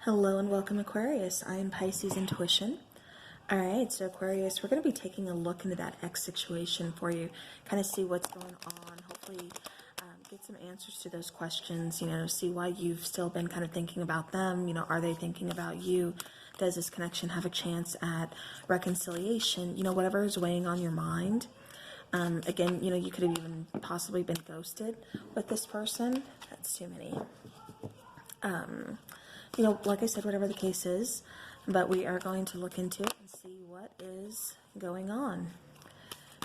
Hello and welcome, Aquarius. I am Pisces Intuition. All right, so Aquarius, we're going to be taking a look into that ex situation for you, kind of see what's going on, hopefully get some answers to those questions, see why you've still been kind of thinking about them, are they thinking about you? Does this connection have a chance at reconciliation? Whatever is weighing on your mind. Again, you could have even possibly been ghosted with this person. That's too many. Like I said, whatever the case is, but we are going to look into it and see what is going on.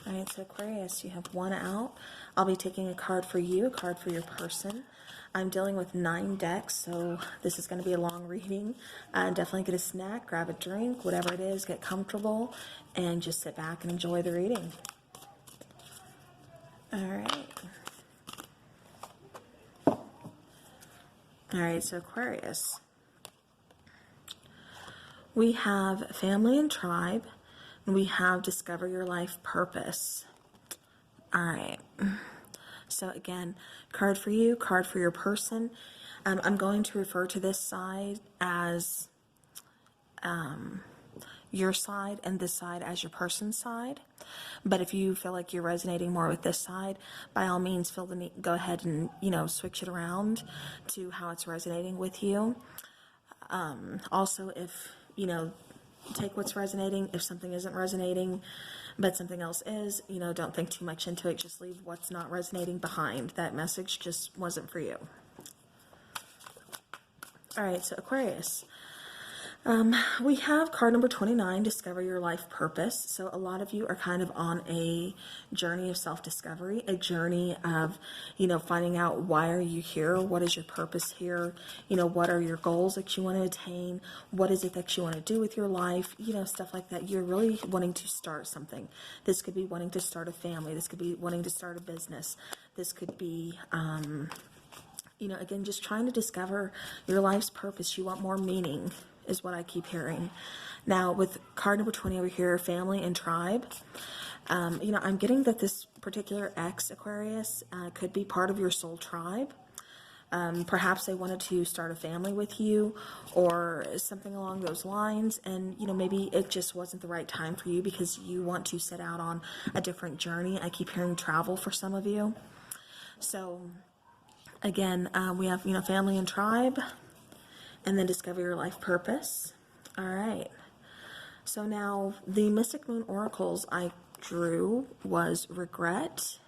All right, so Aquarius, you have one out. I'll be taking a card for you, a card for your person. I'm dealing with 9 decks, so this is going to be a long reading. Definitely get a snack, grab a drink, whatever it is, get comfortable, and just sit back and enjoy the reading. All right. All right, so Aquarius. We have family and tribe, and we have discover your life purpose. All right. So again, card for you, card for your person. I'm going to refer to this side as your side and this side as your person's side. But if you feel like you're resonating more with this side, by all means, feel the need, go ahead and, switch it around to how it's resonating with you. Also, if, take what's resonating. If something isn't resonating, but something else is, don't think too much into it. Just leave what's not resonating behind. That message just wasn't for you. All right, so Aquarius. We have card number 29, discover your life purpose. So a lot of you are kind of on a journey of self-discovery, a journey of, finding out why are you here? What is your purpose here? What are your goals that you want to attain? What is it that you want to do with your life? Stuff like that. You're really wanting to start something. This could be wanting to start a family. This could be wanting to start a business. This could be, again, just trying to discover your life's purpose. You want more meaning, is what I keep hearing. Now, with card number 20 over here, family and tribe, I'm getting that this particular ex, Aquarius, could be part of your soul tribe. Perhaps they wanted to start a family with you or something along those lines, and maybe it just wasn't the right time for you because you want to set out on a different journey. I keep hearing travel for some of you. So again, we have family and tribe, and then discover your life purpose. All right. So now the Mystic Moon oracles I drew was regret,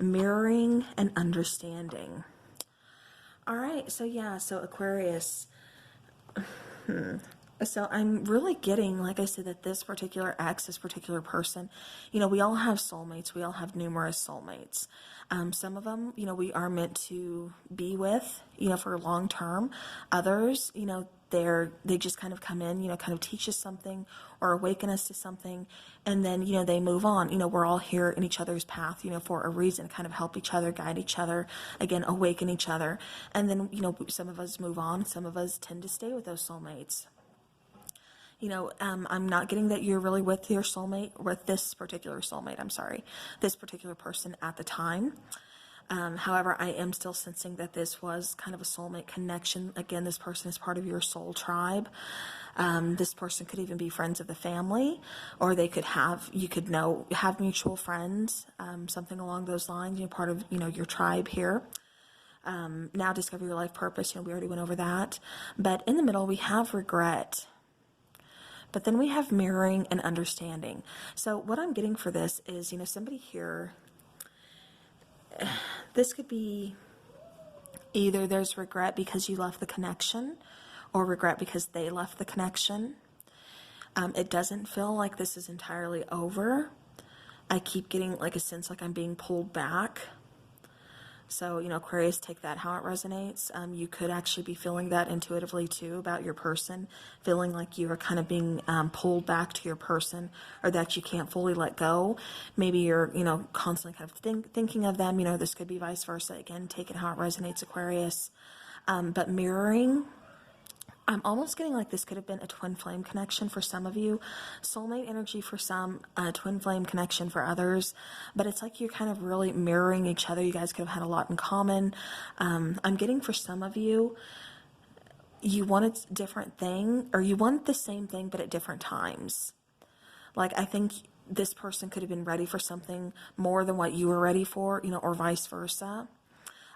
mirroring, and understanding. All right. So yeah. So Aquarius. So I'm really getting, like I said, that this particular ex, this particular person, we all have soulmates. We all have numerous soulmates. Some of them, we are meant to be with, for long term. Others, they just kind of come in, kind of teach us something or awaken us to something, and then, they move on. We're all here in each other's path, for a reason, kind of help each other, guide each other, again, awaken each other. And then, some of us move on. Some of us tend to stay with those soulmates. I'm not getting that you're really with your soulmate, with this particular soulmate, this particular person at the time. However, I am still sensing that this was kind of a soulmate connection. Again, this person is part of your soul tribe. This person could even be friends of the family, or they could have mutual friends, something along those lines, part of, your tribe here. Now discover your life purpose. We already went over that. But in the middle, we have regret. But then we have mirroring and understanding. So what I'm getting for this is, somebody here, this could be either there's regret because you left the connection or regret because they left the connection. It doesn't feel like this is entirely over. I keep getting like a sense like I'm being pulled back. So, Aquarius, take that how it resonates. You could actually be feeling that intuitively too about your person, feeling like you are kind of being pulled back to your person, or that you can't fully let go. Maybe you're, constantly kind of thinking of them. This could be vice versa. Again, take it how it resonates, Aquarius. But mirroring, I'm almost getting like this could have been a twin flame connection for some of you, soulmate energy for some, twin flame connection for others, but it's like you're kind of really mirroring each other. You guys could have had a lot in common. I'm getting for some of you, you wanted a different thing, or you want the same thing but at different times. Like, I think this person could have been ready for something more than what you were ready for, you know, or vice versa.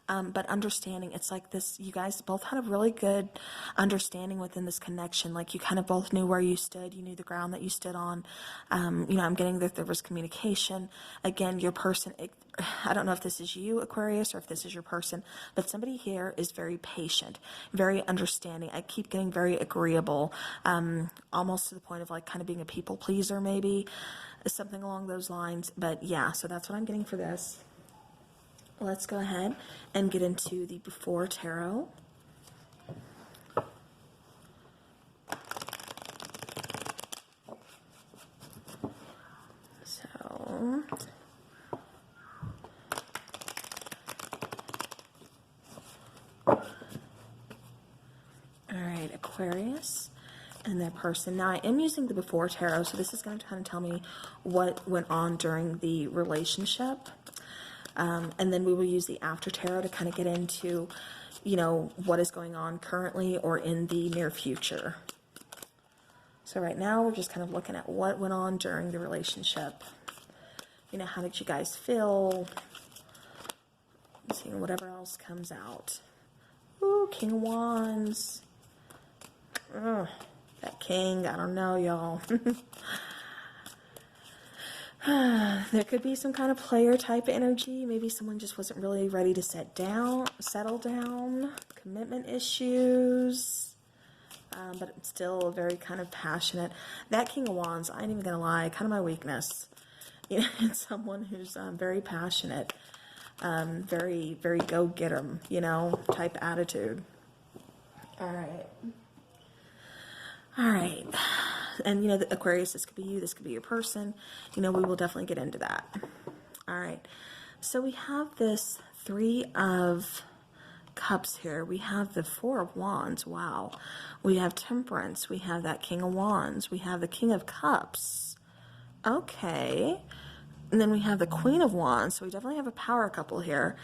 But understanding, it's like this, you guys both had a really good understanding within this connection. Like, you kind of both knew where you stood. You knew the ground that you stood on. You know, I'm getting that there was communication. Again, your person, I don't know if this is you, Aquarius, or if this is your person, but somebody here is very patient, very understanding. I keep getting very agreeable, almost to the point of like kind of being a people pleaser, maybe something along those lines. But yeah, so that's what I'm getting for this. Let's go ahead and get into the before tarot. So, all right, Aquarius and their person. Now, I am using the before tarot, so this is going to kind of tell me what went on during the relationship. And then we will use the after tarot to kind of get into, you know, what is going on currently or in the near future. So right now we're just kind of looking at what went on during the relationship. You know, how did you guys feel? Seeing whatever else comes out. Ooh, King of Wands. Ugh, that king, I don't know, y'all. There could be some kind of player type energy. Maybe someone just wasn't really ready to settle down. Commitment issues. But still very kind of passionate. That King of Wands, I ain't even gonna lie, kind of my weakness. You know, it's someone who's very passionate. Very, very go-get-em, you know, type attitude. All right. All right. And, you know, the Aquarius, this could be you, this could be your person. You know, we will definitely get into that. All right. So we have this Three of Cups here. We have the Four of Wands. Wow. We have Temperance. We have that King of Wands. We have the King of Cups. Okay. And then we have the Queen of Wands. So we definitely have a power couple here.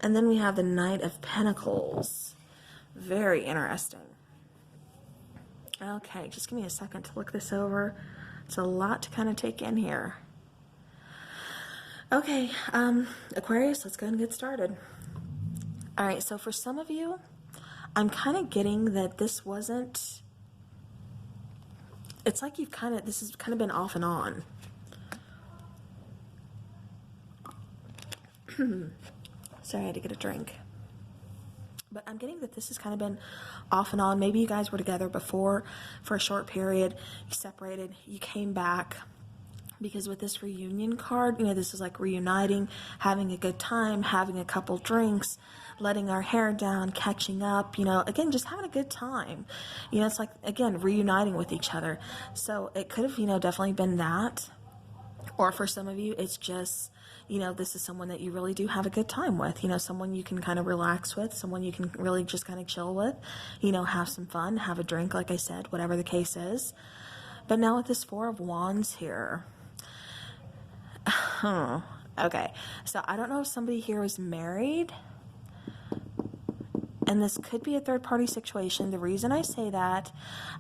And then we have the Knight of Pentacles. Very interesting. Okay, just give me a second to look this over. It's a lot to kind of take in here. Okay, Aquarius, let's go ahead and get started. All right, so for some of you, I'm kind of getting that this wasn't, it's like you've kind of, this has kind of been off and on. Sorry, I had to get a drink. But I'm getting that this has kind of been off and on. Maybe you guys were together before for a short period. You separated. You came back. Because with this reunion card, you know, this is like reuniting, having a good time, having a couple drinks, letting our hair down, catching up, you know, again, just having a good time. You know, it's like, again, reuniting with each other. So it could have, you know, definitely been that. Or for some of you, it's just, you know, this is someone that you really do have a good time with, you know, someone you can kind of relax with, someone you can really just kind of chill with, you know, have some fun, have a drink, like I said, whatever the case is. But now with this Four of Wands here, okay, so I don't know if somebody here is married, and this could be a third-party situation. The reason I say that,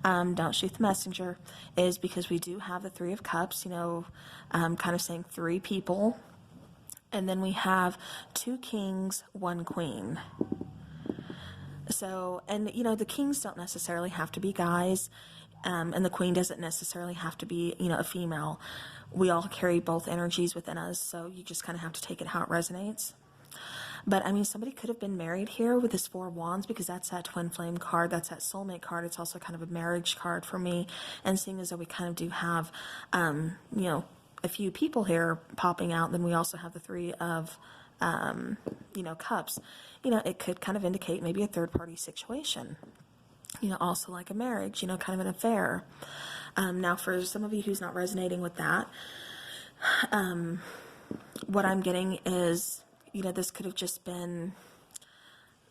don't shoot the messenger, is because we do have the Three of Cups, you know, kind of saying three people. And then we have two kings, one queen. So, and you know, the kings don't necessarily have to be guys, and the queen doesn't necessarily have to be, you know, a female. We all carry both energies within us, so you just kind of have to take it how it resonates. But I mean, somebody could have been married here with this Four of Wands, because that's that twin flame card, that's that soulmate card. It's also kind of a marriage card for me. And seeing as though we kind of do have, you know, a few people here popping out, then we also have the Three of, you know, Cups. You know, it could kind of indicate maybe a third-party situation. You know, also like a marriage, you know, kind of an affair. Now, for some of you who's not resonating with that, what I'm getting is, you know, this could have just been,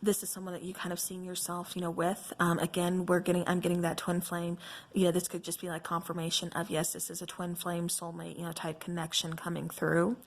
this is someone that you kind of seeing yourself, you know, with. Again, I'm getting that twin flame. You know, this could just be like confirmation of, yes, this is a twin flame soulmate, you know, type connection coming through.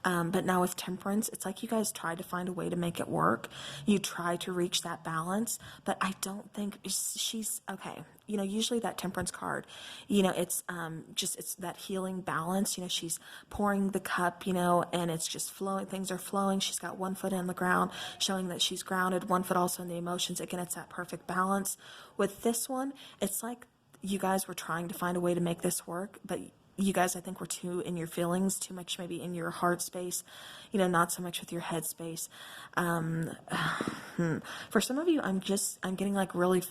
But now with Temperance, it's like you guys tried to find a way to make it work. You try to reach that balance, but I don't think she's okay. You know, usually that Temperance card, you know, it's it's that healing balance. You know, she's pouring the cup, you know, and it's just flowing. Things are flowing. She's got one foot in the ground, showing that she's grounded, one foot also in the emotions. Again, it's that perfect balance. With this one, it's like you guys were trying to find a way to make this work, but you guys, I think, were too in your feelings, too much maybe in your heart space, you know, not so much with your head space. For some of you, I'm getting like really,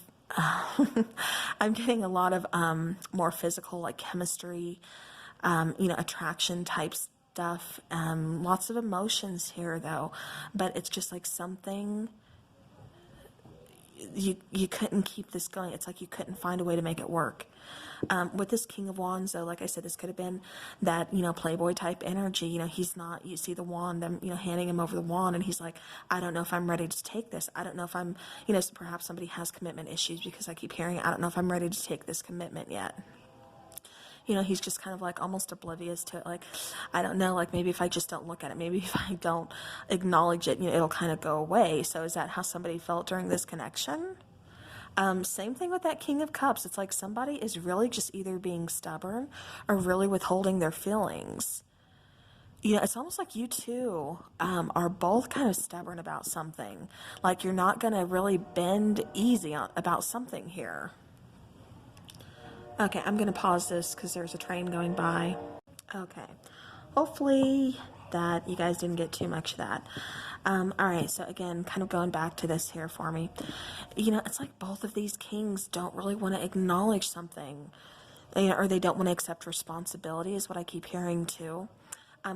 I'm getting a lot of more physical, like chemistry, you know, attraction type stuff. Lots of emotions here, though, but it's just like something. You couldn't keep this going. It's like you couldn't find a way to make it work. With this King of Wands, though, like I said, this could have been that, you know, Playboy type energy. You know, he's not, you see the wand, them, you know, handing him over the wand, and he's like, I don't know if I'm ready to take this. I don't know if I'm, you know, perhaps somebody has commitment issues, because I keep hearing, I don't know if I'm ready to take this commitment yet. You know, he's just kind of like almost oblivious to it. Like, I don't know, like maybe if I just don't look at it, maybe if I don't acknowledge it, you know, it'll kind of go away. So is that how somebody felt during this connection? Same thing with that King of Cups. It's like somebody is really just either being stubborn or really withholding their feelings. You know, it's almost like you two are both kind of stubborn about something. Like you're not going to really bend easy about something here. Okay, I'm going to pause this because there's a train going by. Okay, hopefully that you guys didn't get too much of that. All right, so again, kind of going back to this here for me. You know, it's like both of these kings don't really want to acknowledge something, you know, or they don't want to accept responsibility is what I keep hearing too.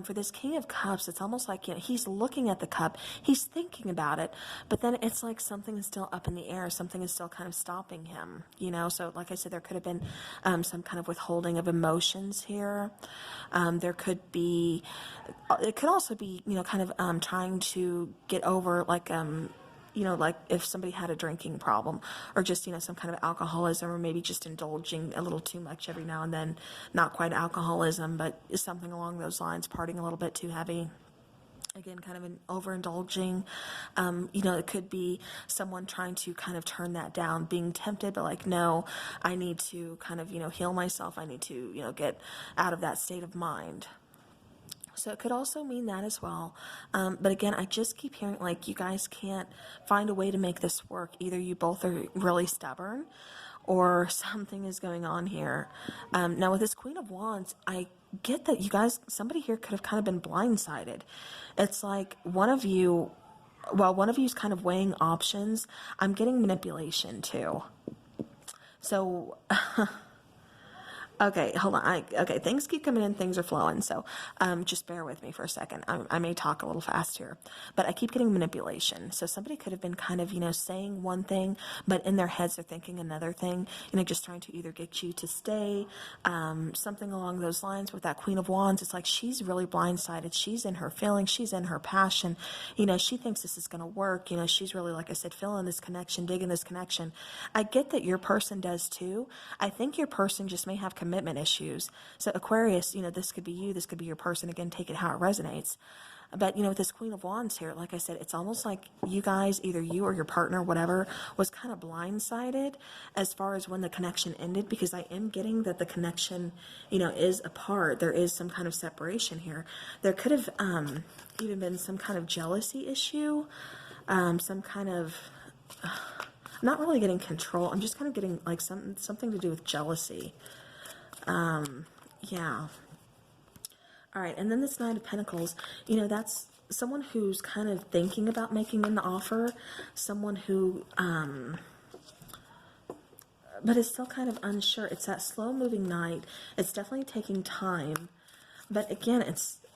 For this King of Cups, it's almost like, you know, he's looking at the cup, he's thinking about it, but then it's like something is still up in the air, something is still kind of stopping him, you know. So like I said, there could have been some kind of withholding of emotions here. There could be, it could also be, you know, kind of trying to get over like you know, like if somebody had a drinking problem or just, you know, some kind of alcoholism, or maybe just indulging a little too much every now and then, not quite alcoholism, but something along those lines, partying a little bit too heavy. Again, kind of an overindulging. You know, it could be someone trying to kind of turn that down, being tempted, but like, no, I need to kind of, you know, heal myself. I need to, you know, get out of that state of mind. So it could also mean that as well. But again, I just keep hearing like you guys can't find a way to make this work. Either you both are really stubborn or something is going on here. Now with this Queen of Wands, I get that you guys, somebody here could have kind of been blindsided. It's like one of you, well, one of you is kind of weighing options. I'm getting manipulation too. So... Okay, hold on. Okay, things keep coming in, things are flowing, so just bear with me for a second. I may talk a little fast here, but I keep getting manipulation. So somebody could have been kind of, you know, saying one thing, but in their heads they're thinking another thing, you know, just trying to either get you to stay, something along those lines. With that Queen of Wands, it's like she's really blindsided. She's in her feelings, she's in her passion, you know, she thinks this is going to work, you know, she's really, like I said, feeling this connection, digging this connection. I get that your person does too. I think your person just may have commitment issues. So Aquarius, you know, this could be you, this could be your person. Again, take it how it resonates. But, you know, with this Queen of Wands here, like I said, it's almost like you guys, either you or your partner, whatever, was kind of blindsided as far as when the connection ended, because I am getting that the connection, you know, is apart. There is some kind of separation here. There could have even been some kind of jealousy issue, some kind of... not really getting control. I'm just kind of getting like something to do with jealousy. Yeah. All right. And then this Knight of Pentacles, you know, that's someone who's kind of thinking about making an offer, someone who, but is still kind of unsure. It's that slow moving knight. It's definitely taking time, but again,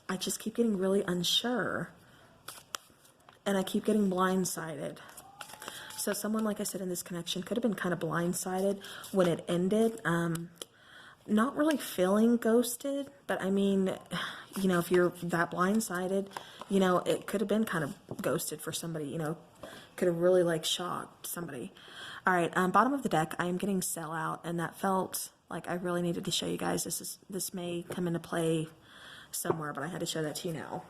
I just keep getting really unsure, and I keep getting blindsided. So someone, like I said, in this connection could have been kind of blindsided when it ended. Not really feeling ghosted, but I mean, you know, if you're that blindsided, you know, it could have been kind of ghosted for somebody, you know, could have really like shocked somebody. All right, bottom of the deck, I am getting sell out, and that felt like I really needed to show you guys. This may come into play somewhere, but I had to show that to you now.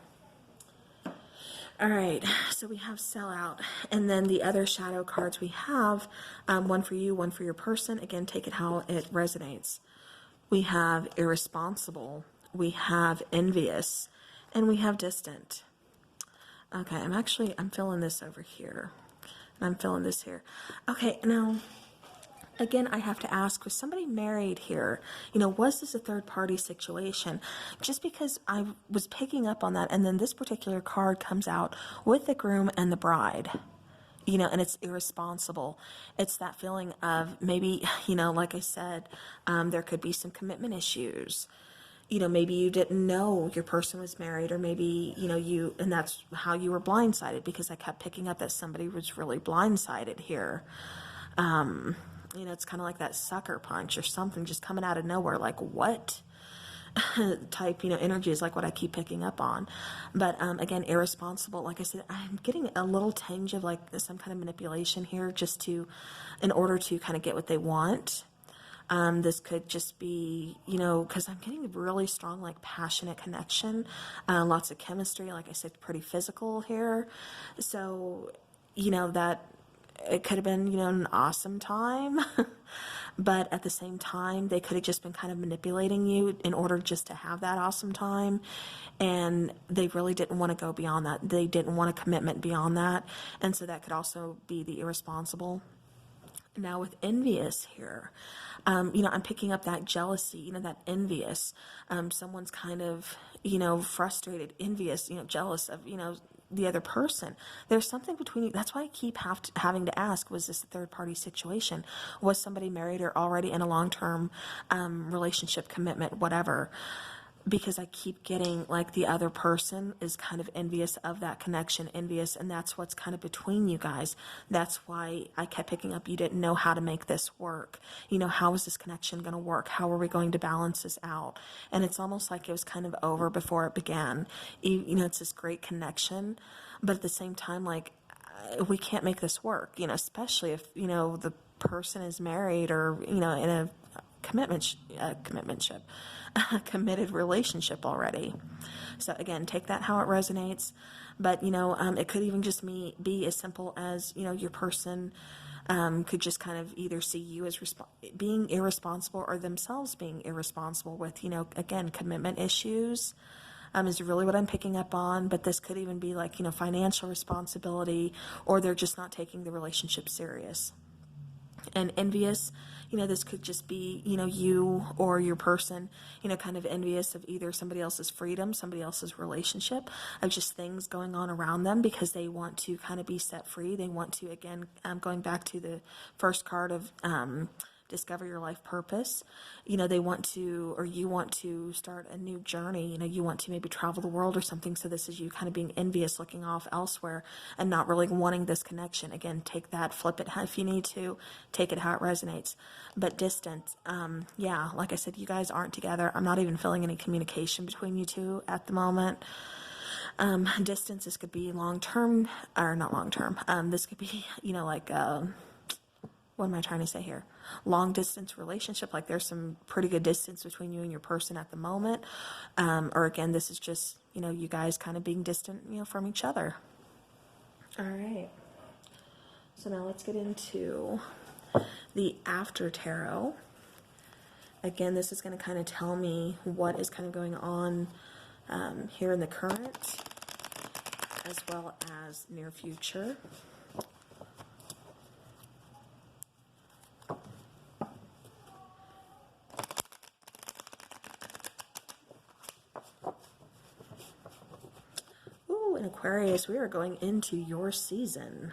All right, so we have sell out, and then the other shadow cards we have, one for you, one for your person. Again, take it how it resonates. We have irresponsible, we have envious, and we have distant. Okay, I'm feeling this over here, and I'm feeling this here. Okay, now, again, I have to ask, was somebody married here? Was this a third party situation? Just because I was picking up on that, and then this particular card comes out with the groom and the bride, and it's irresponsible. It's that feeling of maybe, like I said, there could be some commitment issues. Maybe you didn't know your person was married, or maybe, and that's how you were blindsided, because I kept picking up that somebody was really blindsided here. It's kind of like that sucker punch or something just coming out of nowhere, like what type, energy is like what I keep picking up on. But again, irresponsible, like I said, I'm getting a little tinge of like some kind of manipulation here, in order to kind of get what they want. This could just be, because I'm getting really strong, like passionate connection, lots of chemistry, like I said, pretty physical here. So, that it could have been, an awesome time, but at the same time, they could have just been kind of manipulating you in order just to have that awesome time. And they really didn't want to go beyond that. They didn't want a commitment beyond that. And so that could also be the irresponsible. Now with envious here, I'm picking up that jealousy, that envious. Someone's kind of, frustrated, envious, jealous of, the other person. There's something between you. That's why I keep having to ask, was this a third party situation? Was somebody married or already in a long-term relationship, commitment, whatever? Because I keep getting like the other person is kind of envious of that connection, envious, and that's what's kind of between you guys. That's why I kept picking up, you didn't know how to make this work. How is this connection going to work? How are we going to balance this out? And it's almost like it was kind of over before it began. It's this great connection, but at the same time, like, we can't make this work, especially if, the person is married or, in a committed relationship already. So again, take that how it resonates. But it could even just be as simple as your person could just kind of either see you as being irresponsible, or themselves being irresponsible with again, commitment issues. Is really what I'm picking up on. But this could even be like financial responsibility, or they're just not taking the relationship serious. And envious, this could just be, you or your person, kind of envious of either somebody else's freedom, somebody else's relationship, of just things going on around them, because they want to kind of be set free. They want to, again, going back to the first card of discover your life purpose, they want to, or you want to start a new journey, you want to maybe travel the world or something. So this is you kind of being envious, looking off elsewhere and not really wanting this connection. Again, take that, flip it if you need to, take it how it resonates. But distance, yeah, like I said, you guys aren't together. I'm not even feeling any communication between you two at the moment. Distance, this could be long-term, or not long-term. This could be, like, what am I trying to say here? Long distance relationship, like there's some pretty good distance between you and your person at the moment. Or again, this is just, you guys kind of being distant, from each other. All right. So now let's get into the after tarot. Again, this is going to kind of tell me what is kind of going on here in the current, as well as near future. Ooh, in Aquarius, we are going into your season.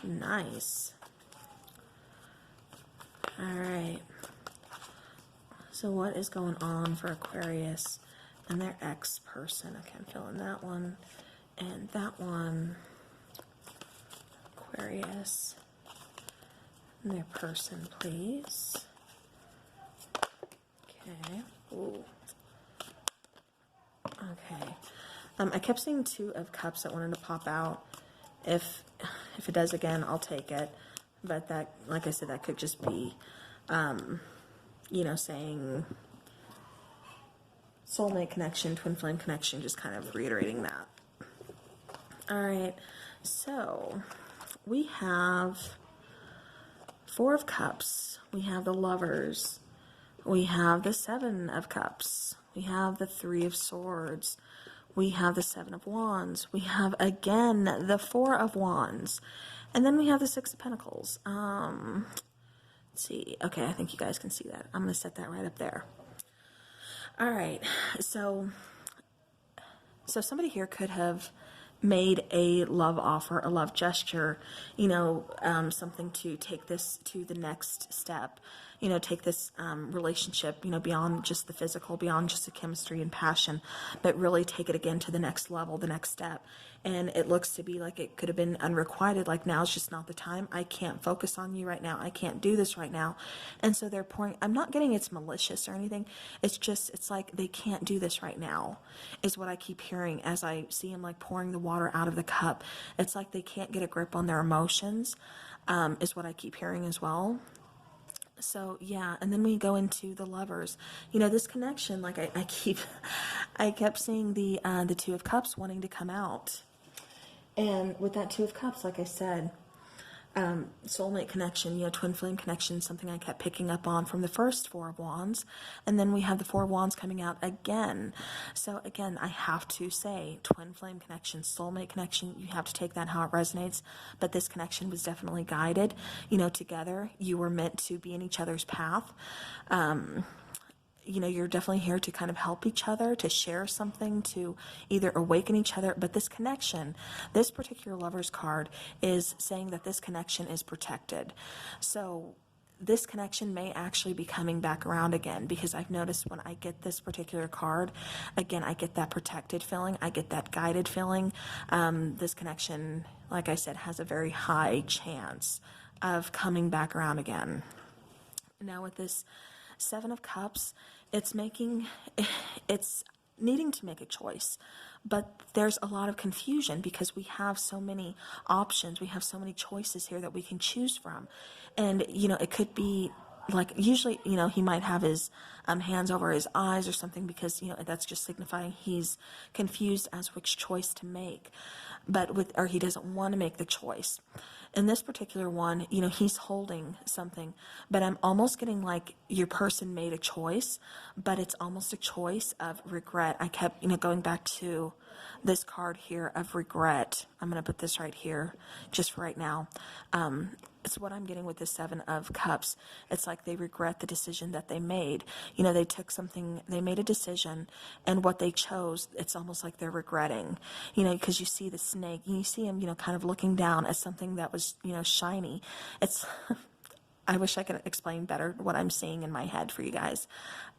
Nice. All right. So what is going on for Aquarius and their ex-person? Okay, I'm feeling that one and that one. Aquarius and their person, please. Okay. Ooh. Okay. I kept seeing 2 of Cups that wanted to pop out. If it does again, I'll take it. But that, like I said, that could just be, saying soulmate connection, twin flame connection, just kind of reiterating that. All right, so we have Four of Cups, we have the Lovers, we have the Seven of Cups, we have the Three of Swords, we have the Seven of Wands, we have again the Four of Wands, and then we have the Six of Pentacles. Let's see. Okay, I think you guys can see that. I'm going to set that right up there. All right, so somebody here could have made a love offer, a love gesture, you know, something to take this to the next step, you know, take this relationship, you know, beyond just the physical, beyond just the chemistry and passion, but really take it again to the next level, the next step. And it looks to be like it could have been unrequited, like now's just not the time. I can't focus on you right now. I can't do this right now. And so they're pouring, I'm not getting it's malicious or anything. It's just, it's like they can't do this right now, is what I keep hearing as I see them like pouring the water out of the cup. It's like they can't get a grip on their emotions, is what I keep hearing as well. So yeah, and then we go into the Lovers. You know, this connection, like I kept seeing the Two of Cups wanting to come out. And with that Two of Cups, like I said, soulmate connection, you know, twin flame connection, something I kept picking up on from the first Four of Wands. And then we have the Four of Wands coming out again. So again, I have to say, twin flame connection, soulmate connection, you have to take that how it resonates. But this connection was definitely guided, you know, together. You were meant to be in each other's path. You know, you're definitely here to kind of help each other, to share something, to either awaken each other. But this connection, this particular Lover's card is saying that this connection is protected. So this connection may actually be coming back around again, because I've noticed when I get this particular card, again, I get that protected feeling. I get that guided feeling. This connection, like I said, has a very high chance of coming back around again. Now with this Seven of Cups, it's needing to make a choice, but there's a lot of confusion because we have so many options, we have so many choices here that we can choose from. And you know, it could be like, usually, you know, he might have his hands over his eyes or something, because, you know, that's just signifying he's confused as which choice to make, or he doesn't want to make the choice. In this particular one, you know, he's holding something, but I'm almost getting like your person made a choice, but it's almost a choice of regret. I kept, you know, going back to this card here of regret. I'm going to put this right here just for right now. It's what I'm getting with the Seven of Cups. It's like they regret the decision that they made. You know, they took something, they made a decision, and what they chose, it's almost like they're regretting. You know, because you see the snake, and you see him, you know, kind of looking down at something that was, you know, shiny. It's... I wish I could explain better what I'm seeing in my head for you guys.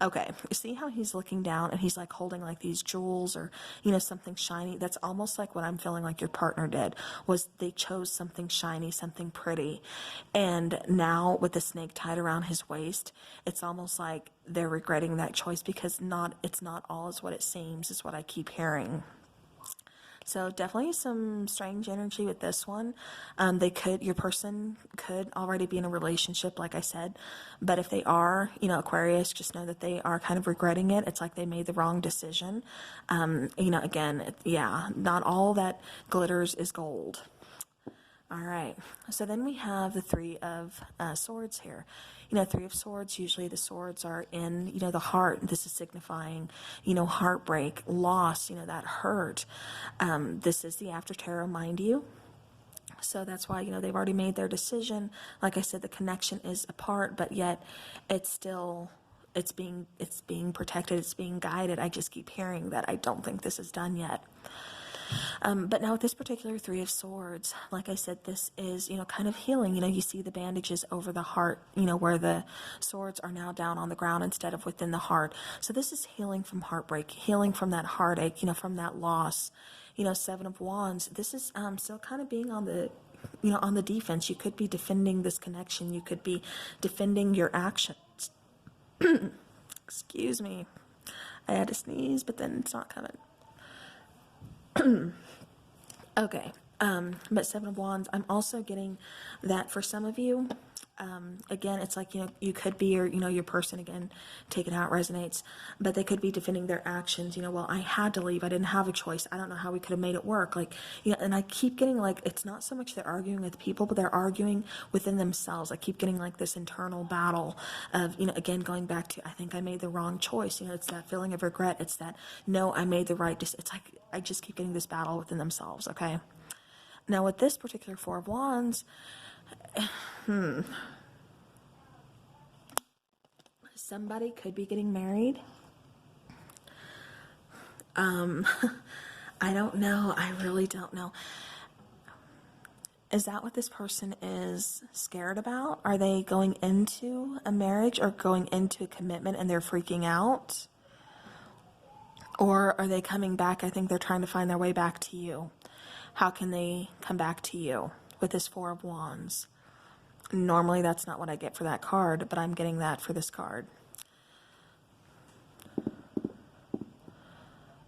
Okay, you see how he's looking down and he's like holding like these jewels or, you know, something shiny? That's almost like what I'm feeling like your partner did, was they chose something shiny, something pretty. And now with the snake tied around his waist, it's almost like they're regretting that choice, because it's not all as what it seems, is what I keep hearing. So definitely some strange energy with this one. Your person could already be in a relationship, like I said, but if they are, you know, Aquarius, just know that they are kind of regretting it. It's like they made the wrong decision. You know, again, yeah, not all that glitters is gold. All right, so then we have the Three of Swords here. You know, Three of Swords, usually the swords are in, you know, the heart. This is signifying, you know, heartbreak, loss, you know, that hurt. This is the after tarot, mind you. So that's why, you know, they've already made their decision. Like I said, the connection is apart, but yet it's still... It's being protected, it's being guided. I just keep hearing that. I don't think this is done yet. But now with this particular Three of Swords, like I said, this is, you know, kind of healing. You know, you see the bandages over the heart, you know, where the swords are now down on the ground instead of within the heart. So this is healing from heartbreak, healing from that heartache, you know, from that loss. You know, Seven of Wands, this is still kind of being on the, you know, on the defense. You could be defending this connection. You could be defending your actions. Excuse me. I had to sneeze, but then it's not coming. Okay, but Seven of Wands, I'm also getting that for some of you, Again, it's like, you could be your person, again, take it how it resonates, but they could be defending their actions. Well, I had to leave. I didn't have a choice. I don't know how we could have made it work. Like, and I keep getting like, it's not so much they're arguing with people, but they're arguing within themselves. I keep getting like this internal battle of, again, going back to, I think I made the wrong choice. It's that feeling of regret. It's that, no, I made the right. It's like, I just keep getting this battle within themselves. Okay. Now with this particular Four of Wands, somebody could be getting married. I don't know. I really don't know. Is that what this person is scared about? Are they going into a marriage or going into a commitment and they're freaking out? Or are they coming back? I think they're trying to find their way back to you. How can they come back to you with this Four of Wands? Normally that's not what I get for that card, but I'm getting that for this card.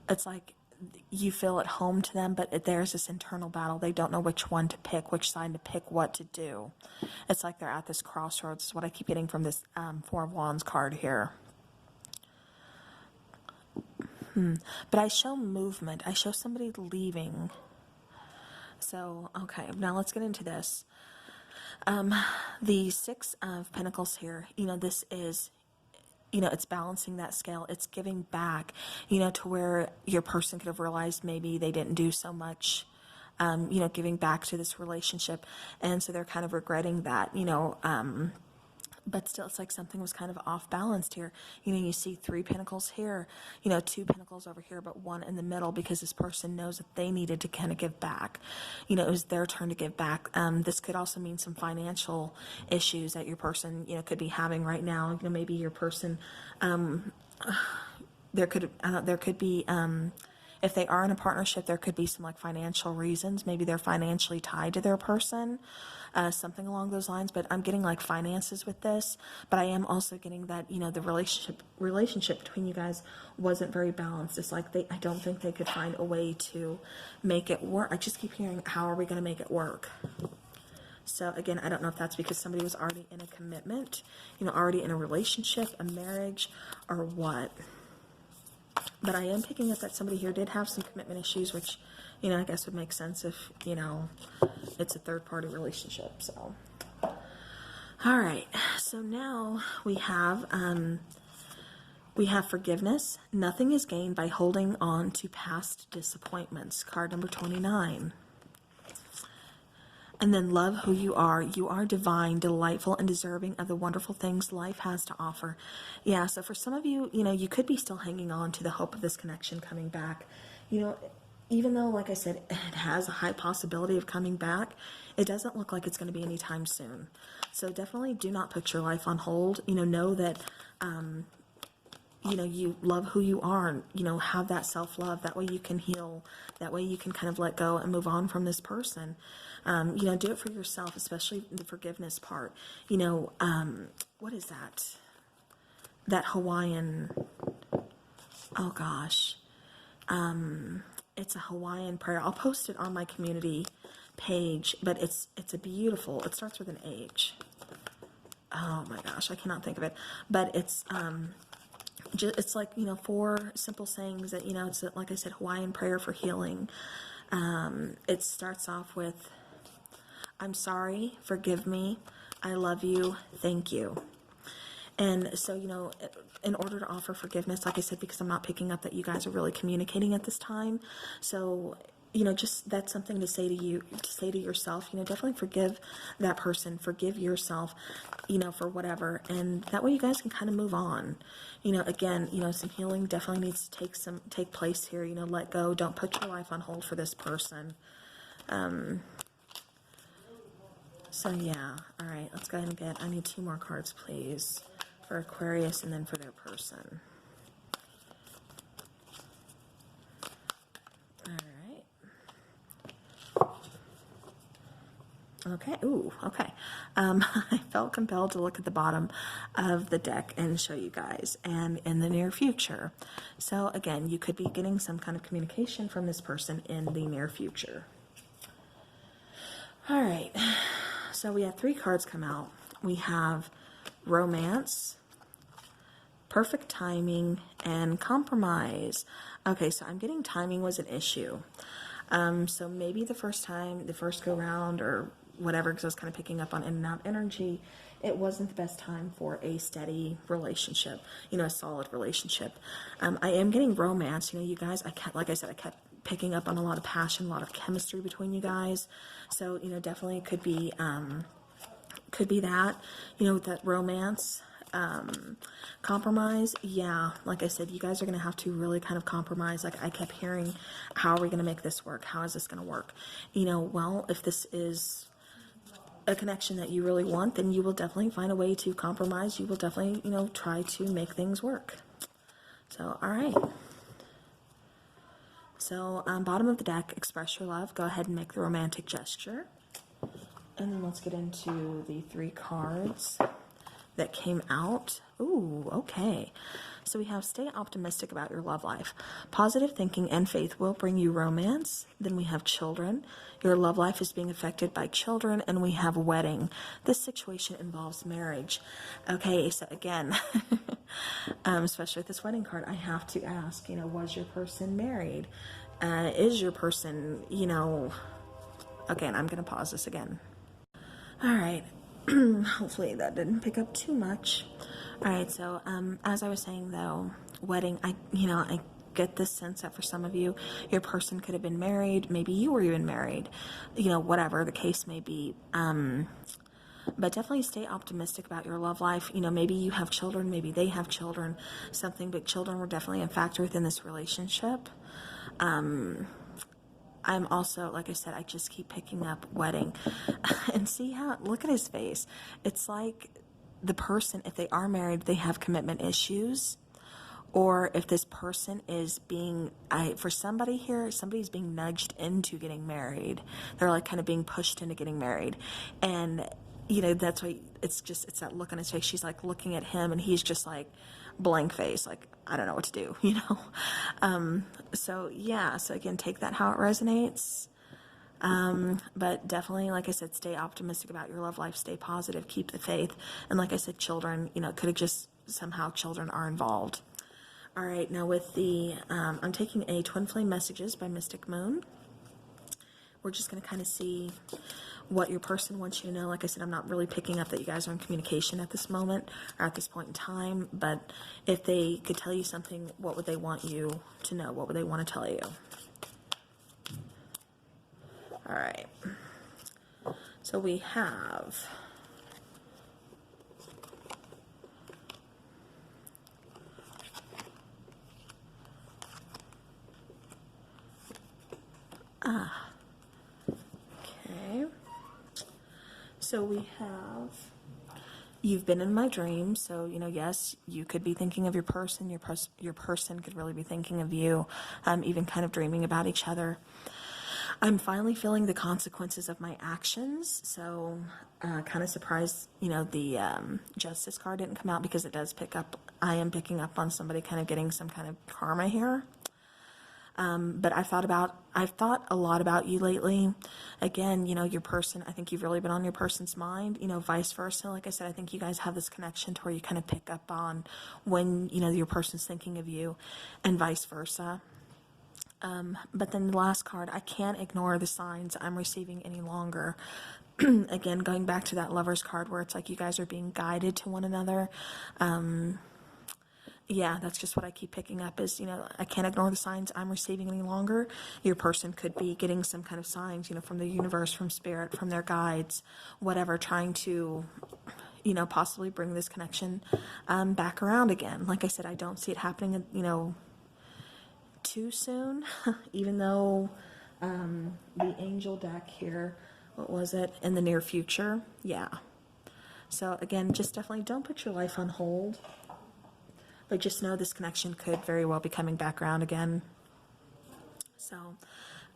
It's like you feel at home to them, but there's this internal battle. They don't know which one to pick, which side to pick, what to do. It's like they're at this crossroads, is what I keep getting from this Four of Wands card here. But I show movement. I show somebody leaving. So, okay, now let's get into this. The Six of Pentacles here, this is, it's balancing that scale. It's giving back, to where your person could have realized maybe they didn't do so much, giving back to this relationship. And so they're kind of regretting that, but still it's like something was kind of off balanced here. You see 3 pentacles here, 2 pentacles over here, but 1 in the middle, because this person knows that they needed to kind of give back. It was their turn to give back. This could also mean some financial issues that your person, could be having right now. Maybe your person, there could be, if they are in a partnership, there could be some like financial reasons. Maybe they're financially tied to their person, something along those lines. But I'm getting like finances with this. But I am also getting that, the relationship between you guys wasn't very balanced. It's like I don't think they could find a way to make it work. I just keep hearing, how are we going to make it work? So again, I don't know if that's because somebody was already in a commitment, already in a relationship, a marriage, or what. But I am picking up that somebody here did have some commitment issues, which, I guess would make sense if, it's a third-party relationship. So, all right. So now we have forgiveness. Nothing is gained by holding on to past disappointments. Card number 29. And then love who you are. You are divine, delightful, and deserving of the wonderful things life has to offer. Yeah, so for some of you, you could be still hanging on to the hope of this connection coming back. Even though, like I said, it has a high possibility of coming back, it doesn't look like it's going to be anytime soon. So definitely do not put your life on hold. Know that, you love who you are, have that self-love. That way you can heal. That way you can kind of let go and move on from this person. Do it for yourself, especially the forgiveness part. What is that? That Hawaiian, oh gosh. It's a Hawaiian prayer. I'll post it on my community page, but it's a beautiful, it starts with an H. Oh my gosh, I cannot think of it. But it's it's like, 4 simple sayings that, it's like I said, Hawaiian prayer for healing. It starts off with, I'm sorry, forgive me, I love you, thank you. And so, in order to offer forgiveness, like I said, because I'm not picking up that you guys are really communicating at this time. So, just that's something to say to you, to say to yourself, definitely forgive that person, forgive yourself, for whatever. And that way you guys can kind of move on. Again, some healing definitely needs to take place here. Let go. Don't put your life on hold for this person. So yeah, all right, let's go ahead and I need 2 more cards, please, for Aquarius and then for their person. All right. Okay, ooh, okay. I felt compelled to look at the bottom of the deck and show you guys, and in the near future. So again, you could be getting some kind of communication from this person in the near future. All right. So we have 3 cards come out. we have romance, perfect timing, and compromise. Okay, so I'm getting timing was an issue. So maybe the first go round or whatever, because I was kind of picking up on in and out energy, it wasn't the best time for a steady relationship, a solid relationship. I am getting romance, you guys, like I said, I kept picking up on a lot of passion, a lot of chemistry between you guys. So, definitely could be that, that romance. Compromise, yeah, like I said, you guys are going to have to really kind of compromise. Like I kept hearing, how are we going to make this work? How is this going to work? Well, if this is a connection that you really want, then you will definitely find a way to compromise. You will definitely, try to make things work. So, all right. So, bottom of the deck, express your love. Go ahead and make the romantic gesture. And then let's get into the 3 cards that came out. Ooh, okay. So we have stay optimistic about your love life. Positive thinking and faith will bring you romance. Then we have children. Your love life is being affected by children. And we have wedding. This situation involves marriage. Okay, so again, especially with this wedding card, I have to ask, was your person married? Is your person, okay, and I'm going to pause this again. All right. Hopefully that didn't pick up too much. All right, so as I was saying though, wedding, I get this sense that for some of you, your person could have been married, maybe you were even married, whatever the case may be. But definitely stay optimistic about your love life. Maybe you have children, maybe they have children, something, but children were definitely a factor within this relationship. I'm also, like I said, I just keep picking up wedding. And see look at his face. It's like the person, if they are married, they have commitment issues. Or if this person is for somebody here, somebody's being nudged into getting married. They're like kind of being pushed into getting married. And, that's why it's that look on his face. She's like looking at him and he's just like blank face, like, I don't know what to do, So yeah, so again, take that how it resonates. But definitely, like I said, stay optimistic about your love life, stay positive, keep the faith. And like I said, children, could have just somehow children are involved. All right, now with the, I'm taking a Twin Flame Messages by Mystic Moon. We're just going to kind of see what your person wants you to know. Like I said, I'm not really picking up that you guys are in communication at this moment or at this point in time, but if they could tell you something, what would they want you to know? What would they want to tell you? All right. So we have okay. So we have, you've been in my dreams. So, yes, you could be thinking of your person. Your person could really be thinking of you, even kind of dreaming about each other. I'm finally feeling the consequences of my actions. So, kind of surprised, the Justice card didn't come out because it does I am picking up on somebody kind of getting some kind of karma here. But I've thought a lot about you lately. Again, your person, I think you've really been on your person's mind, vice versa. Like I said, I think you guys have this connection to where you kind of pick up on when, your person's thinking of you and vice versa. But then the last card, I can't ignore the signs I'm receiving any longer. Again, going back to that Lover's card where it's like you guys are being guided to one another. Yeah, that's just what I keep picking up is, I can't ignore the signs I'm receiving any longer. Your person could be getting some kind of signs, from the universe, from spirit, from their guides, whatever, trying to, possibly bring this connection back around again. Like I said, I don't see it happening, too soon, even though the angel deck here, what was it, in the near future? Yeah. So again, just definitely don't put your life on hold. But just know this connection could very well be coming back around again. So,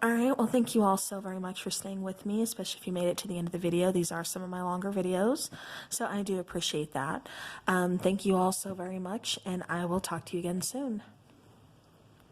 all right. Well, thank you all so very much for staying with me, especially if you made it to the end of the video. These are some of my longer videos, so I do appreciate that. Thank you all so very much, and I will talk to you again soon.